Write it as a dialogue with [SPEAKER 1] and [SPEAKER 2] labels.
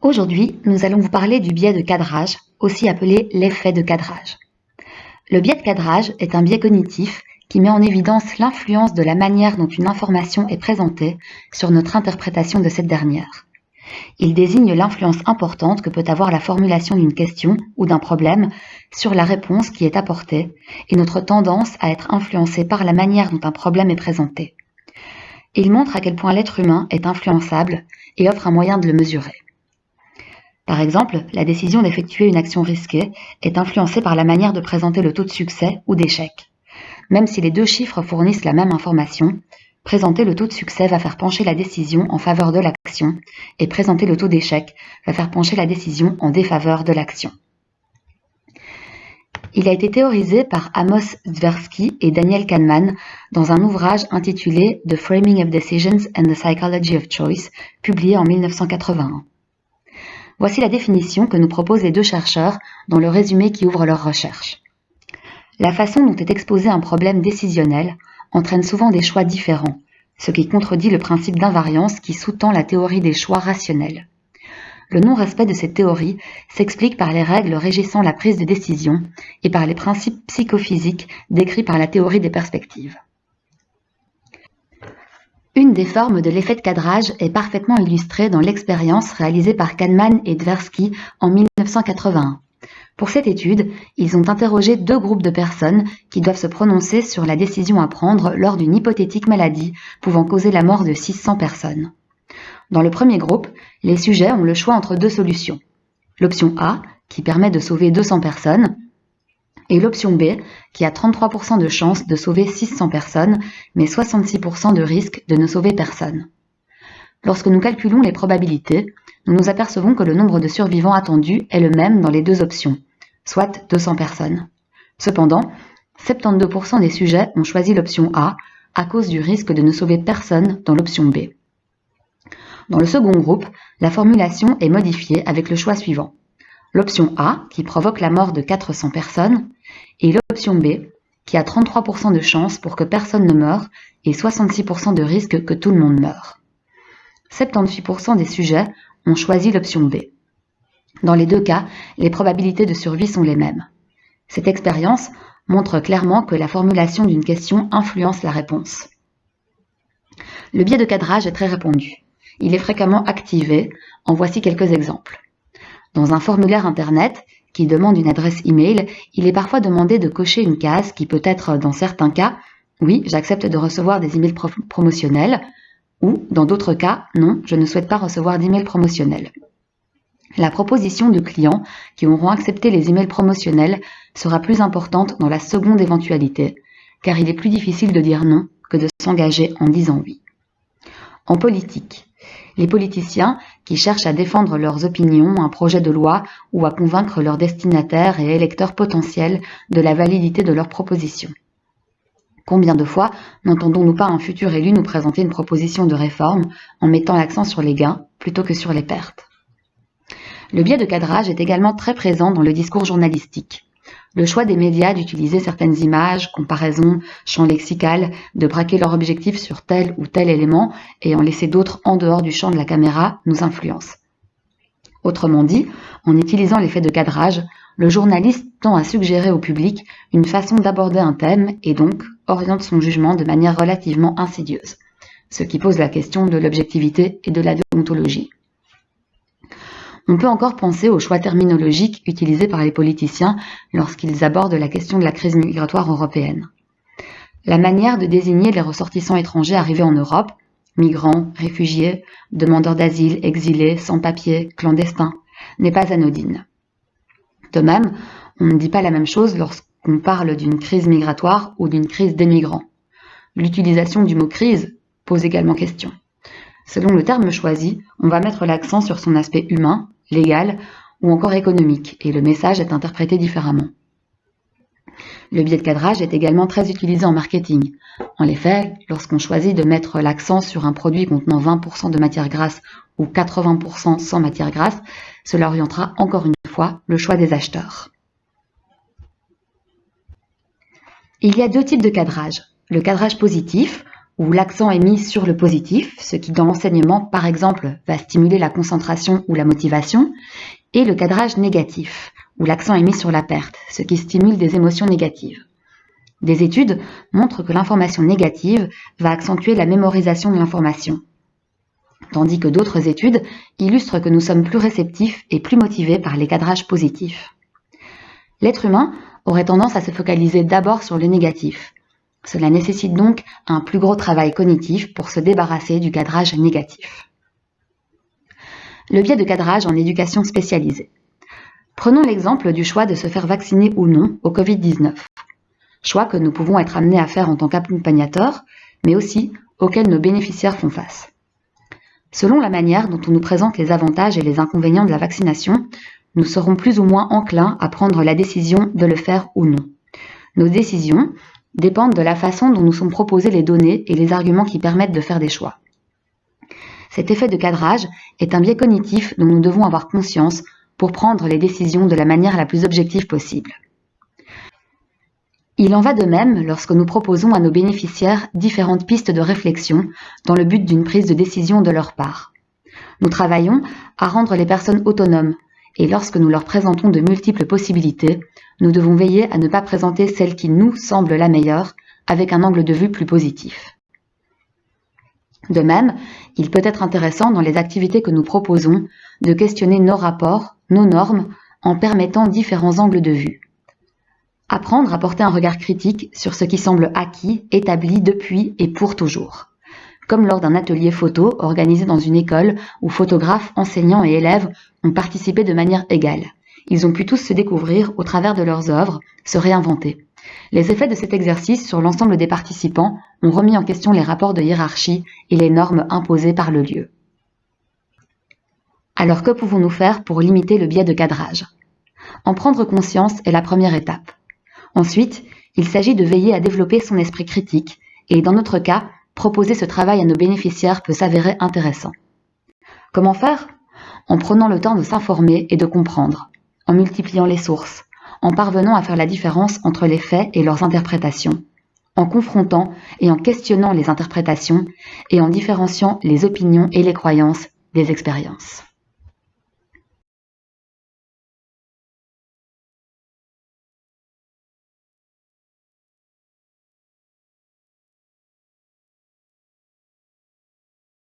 [SPEAKER 1] Aujourd'hui, nous allons vous parler du biais de cadrage, aussi appelé l'effet de cadrage. Le biais de cadrage est un biais cognitif qui met en évidence l'influence de la manière dont une information est présentée sur notre interprétation de cette dernière. Il désigne l'influence importante que peut avoir la formulation d'une question ou d'un problème sur la réponse qui est apportée et notre tendance à être influencé par la manière dont un problème est présenté. Il montre à quel point l'être humain est influençable et offre un moyen de le mesurer. Par exemple, la décision d'effectuer une action risquée est influencée par la manière de présenter le taux de succès ou d'échec. Même si les deux chiffres fournissent la même information, présenter le taux de succès va faire pencher la décision en faveur de l'action et présenter le taux d'échec va faire pencher la décision en défaveur de l'action. Il a été théorisé par Amos Tversky et Daniel Kahneman dans un ouvrage intitulé The Framing of Decisions and the Psychology of Choice, publié en 1981. Voici la définition que nous proposent les deux chercheurs dans le résumé qui ouvre leur recherche. La façon dont est exposé un problème décisionnel entraîne souvent des choix différents, ce qui contredit le principe d'invariance qui sous-tend la théorie des choix rationnels. Le non-respect de cette théorie s'explique par les règles régissant la prise de décision et par les principes psychophysiques décrits par la théorie des perspectives. Une des formes de l'effet de cadrage est parfaitement illustrée dans l'expérience réalisée par Kahneman et Tversky en 1981. Pour cette étude, ils ont interrogé deux groupes de personnes qui doivent se prononcer sur la décision à prendre lors d'une hypothétique maladie pouvant causer la mort de 600 personnes. Dans le premier groupe, les sujets ont le choix entre deux solutions. L'option A, qui permet de sauver 200 personnes, et l'option B, qui a 33% de chance de sauver 600 personnes, mais 66% de risque de ne sauver personne. Lorsque nous calculons les probabilités, nous nous apercevons que le nombre de survivants attendus est le même dans les deux options, soit 200 personnes. Cependant, 72% des sujets ont choisi l'option A à cause du risque de ne sauver personne dans l'option B. Dans le second groupe, la formulation est modifiée avec le choix suivant. L'option A, qui provoque la mort de 400 personnes, et l'option B, qui a 33% de chance pour que personne ne meure et 66% de risque que tout le monde meure. 78% des sujets ont choisi l'option B. Dans les deux cas, les probabilités de survie sont les mêmes. Cette expérience montre clairement que la formulation d'une question influence la réponse. Le biais de cadrage est très répandu. Il est fréquemment activé. En voici quelques exemples. Dans un formulaire Internet qui demande une adresse email, il est parfois demandé de cocher une case qui peut être, dans certains cas, oui, j'accepte de recevoir des emails promotionnels, ou, dans d'autres cas, non, je ne souhaite pas recevoir d'emails promotionnels. La proposition de clients qui auront accepté les emails promotionnels sera plus importante dans la seconde éventualité, car il est plus difficile de dire non que de s'engager en disant oui. En politique, les politiciens qui cherchent à défendre leurs opinions, un projet de loi ou à convaincre leurs destinataires et électeurs potentiels de la validité de leurs propositions. Combien de fois n'entendons-nous pas un futur élu nous présenter une proposition de réforme en mettant l'accent sur les gains plutôt que sur les pertes? Le biais de cadrage est également très présent dans le discours journalistique. Le choix des médias d'utiliser certaines images, comparaisons, champs lexical, de braquer leur objectif sur tel ou tel élément et en laisser d'autres en dehors du champ de la caméra nous influence. Autrement dit, en utilisant l'effet de cadrage, le journaliste tend à suggérer au public une façon d'aborder un thème et donc oriente son jugement de manière relativement insidieuse, ce qui pose la question de l'objectivité et de la déontologie. On peut encore penser aux choix terminologiques utilisés par les politiciens lorsqu'ils abordent la question de la crise migratoire européenne. La manière de désigner les ressortissants étrangers arrivés en Europe, migrants, réfugiés, demandeurs d'asile, exilés, sans-papiers, clandestins, n'est pas anodine. De même, on ne dit pas la même chose lorsqu'on parle d'une crise migratoire ou d'une crise des migrants. L'utilisation du mot crise pose également question. Selon le terme choisi, on va mettre l'accent sur son aspect humain, légal ou encore économique, et le message est interprété différemment. Le biais de cadrage est également très utilisé en marketing. En effet, lorsqu'on choisit de mettre l'accent sur un produit contenant 20% de matière grasse ou 80% sans matière grasse, cela orientera encore une fois le choix des acheteurs. Il y a deux types de cadrage. Le cadrage positif, où l'accent est mis sur le positif, ce qui dans l'enseignement, par exemple, va stimuler la concentration ou la motivation, et le cadrage négatif, où l'accent est mis sur la perte, ce qui stimule des émotions négatives. Des études montrent que l'information négative va accentuer la mémorisation de l'information, tandis que d'autres études illustrent que nous sommes plus réceptifs et plus motivés par les cadrages positifs. L'être humain aurait tendance à se focaliser d'abord sur le négatif. Cela nécessite donc un plus gros travail cognitif pour se débarrasser du cadrage négatif. Le biais de cadrage en éducation spécialisée. Prenons l'exemple du choix de se faire vacciner ou non au Covid-19. Choix que nous pouvons être amenés à faire en tant qu'accompagnateurs, mais aussi auxquels nos bénéficiaires font face. Selon la manière dont on nous présente les avantages et les inconvénients de la vaccination, nous serons plus ou moins enclins à prendre la décision de le faire ou non. Nos décisions dépendent de la façon dont nous sont proposées les données et les arguments qui permettent de faire des choix. Cet effet de cadrage est un biais cognitif dont nous devons avoir conscience pour prendre les décisions de la manière la plus objective possible. Il en va de même lorsque nous proposons à nos bénéficiaires différentes pistes de réflexion dans le but d'une prise de décision de leur part. Nous travaillons à rendre les personnes autonomes et lorsque nous leur présentons de multiples possibilités, nous devons veiller à ne pas présenter celle qui nous semble la meilleure avec un angle de vue plus positif. De même, il peut être intéressant dans les activités que nous proposons de questionner nos rapports, nos normes, en permettant différents angles de vue. Apprendre à porter un regard critique sur ce qui semble acquis, établi depuis et pour toujours. Comme lors d'un atelier photo organisé dans une école où photographes, enseignants et élèves ont participé de manière égale. Ils ont pu tous se découvrir au travers de leurs œuvres, se réinventer. Les effets de cet exercice sur l'ensemble des participants ont remis en question les rapports de hiérarchie et les normes imposées par le lieu. Alors que pouvons-nous faire pour limiter le biais de cadrage ? En prendre conscience est la première étape. Ensuite, il s'agit de veiller à développer son esprit critique et, dans notre cas, proposer ce travail à nos bénéficiaires peut s'avérer intéressant. Comment faire ? En prenant le temps de s'informer et de comprendre, en multipliant les sources, en parvenant à faire la différence entre les faits et leurs interprétations, en confrontant et en questionnant les interprétations et en différenciant les opinions et les croyances des expériences.